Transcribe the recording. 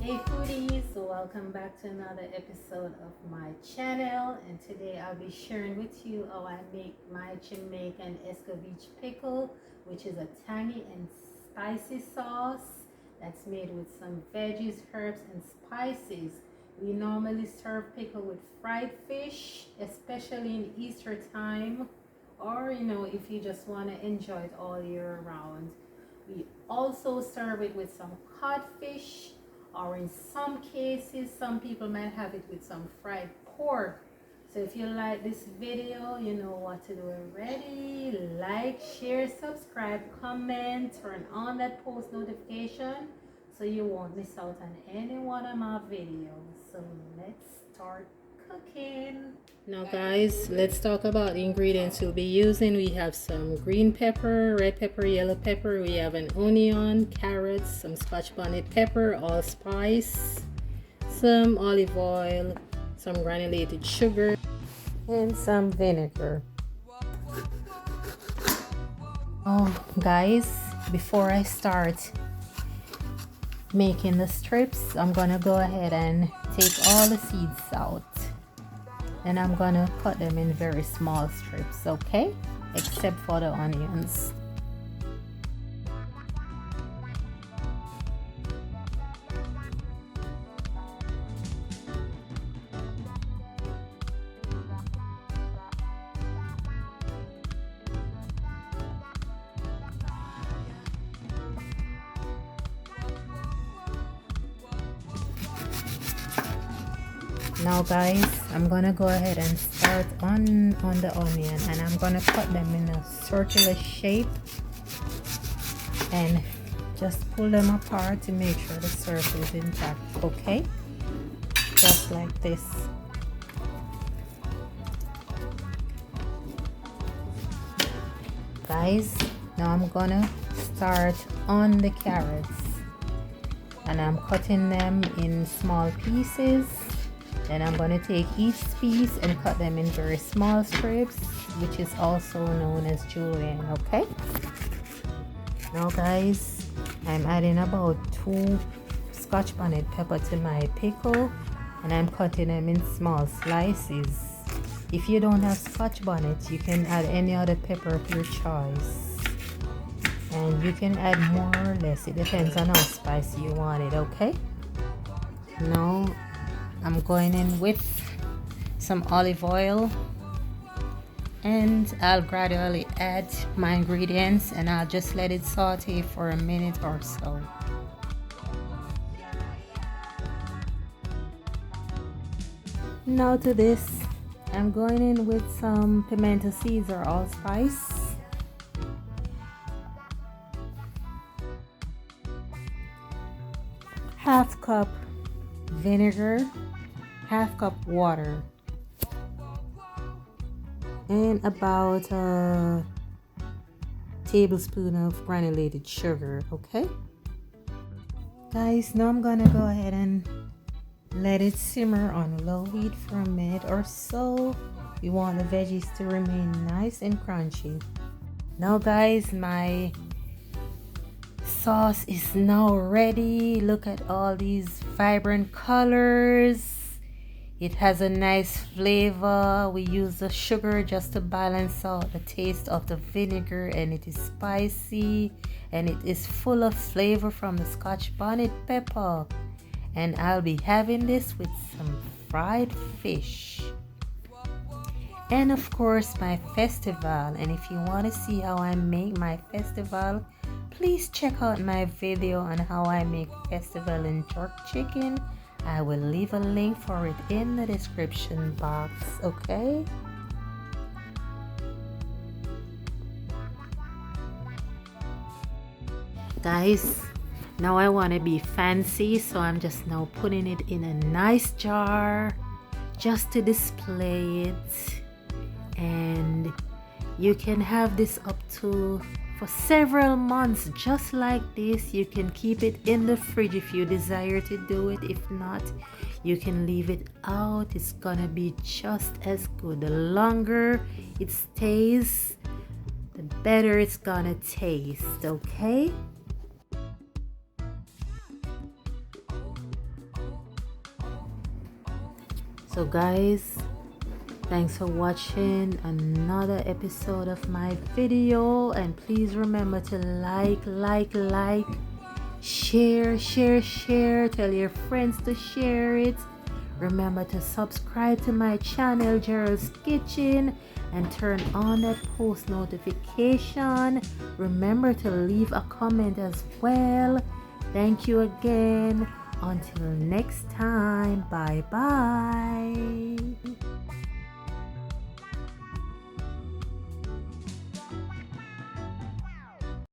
Hey foodies, welcome back to another episode of my channel, and today I'll be sharing with you how I make my Jamaican Escovitch pickle, which is a tangy and spicy sauce that's made with some veggies, herbs and spices. We normally serve pickle with fried fish, especially in Easter time, or if you just want to enjoy it all year round. We also serve it with some codfish, or in some cases some people might have it with some fried pork. So if you like this video, you know what to do already. Like, share, subscribe, comment, turn on that post notification so you won't miss out on any one of my videos. So let's start cooking. Now guys, let's talk about the ingredients we'll be using. We have some green pepper, red pepper, yellow pepper. We have an onion, carrots, some scotch bonnet pepper, allspice, some olive oil, some granulated sugar, and some vinegar. Oh guys, before I start making the strips, I'm gonna go ahead and take all the seeds out. And I'm gonna cut them in very small strips, okay? Except for the onions. Now guys, I'm gonna go ahead and start on the onion, and I'm gonna cut them in a circular shape and just pull them apart to make sure the surface is intact, okay? Just like this. Guys, now I'm gonna start on the carrots, and I'm cutting them in small pieces. Then I'm going to take each piece and cut them in very small strips, which is also known as julienne, okay? Now guys, I'm adding about 2 scotch bonnet pepper to my pickle, and I'm cutting them in small slices. If you don't have scotch bonnet, you can add any other pepper of your choice, and you can add more or less. It depends on how spicy you want it, okay? Now I'm going in with some olive oil, and I'll gradually add my ingredients, and I'll just let it saute for a minute or so. Now to this, I'm going in with some pimento seeds or allspice, half cup vinegar, half cup water, and about a tablespoon of granulated sugar, okay? Guys, now I'm gonna go ahead and let it simmer on low heat for a minute or so. We want the veggies to remain nice and crunchy. Now guys, my sauce is now ready. Look at all these vibrant colors. It has a nice flavor. We use the sugar just to balance out the taste of the vinegar, and it is spicy and it is full of flavor from the scotch bonnet pepper. And I'll be having this with some fried fish, and of course my festival. And if you want to see how I make my festival, please check out my video on how I make festival and jerk chicken. I will leave a link for it in the description box, okay? Guys, now I want to be fancy, so I'm just now putting it in a nice jar just to display it. And you can have this up to for several months just like this. You can keep it in the fridge if you desire to do it. If not, you can leave it out. It's gonna be just as good. The longer it stays, the better it's gonna taste, okay? So guys, thanks for watching another episode of my video, and please remember to like, share, tell your friends to share it. Remember to subscribe to my channel, Gerald's Kitchen, and turn on that post notification. Remember to leave a comment as well. Thank you again. Until next time, bye bye.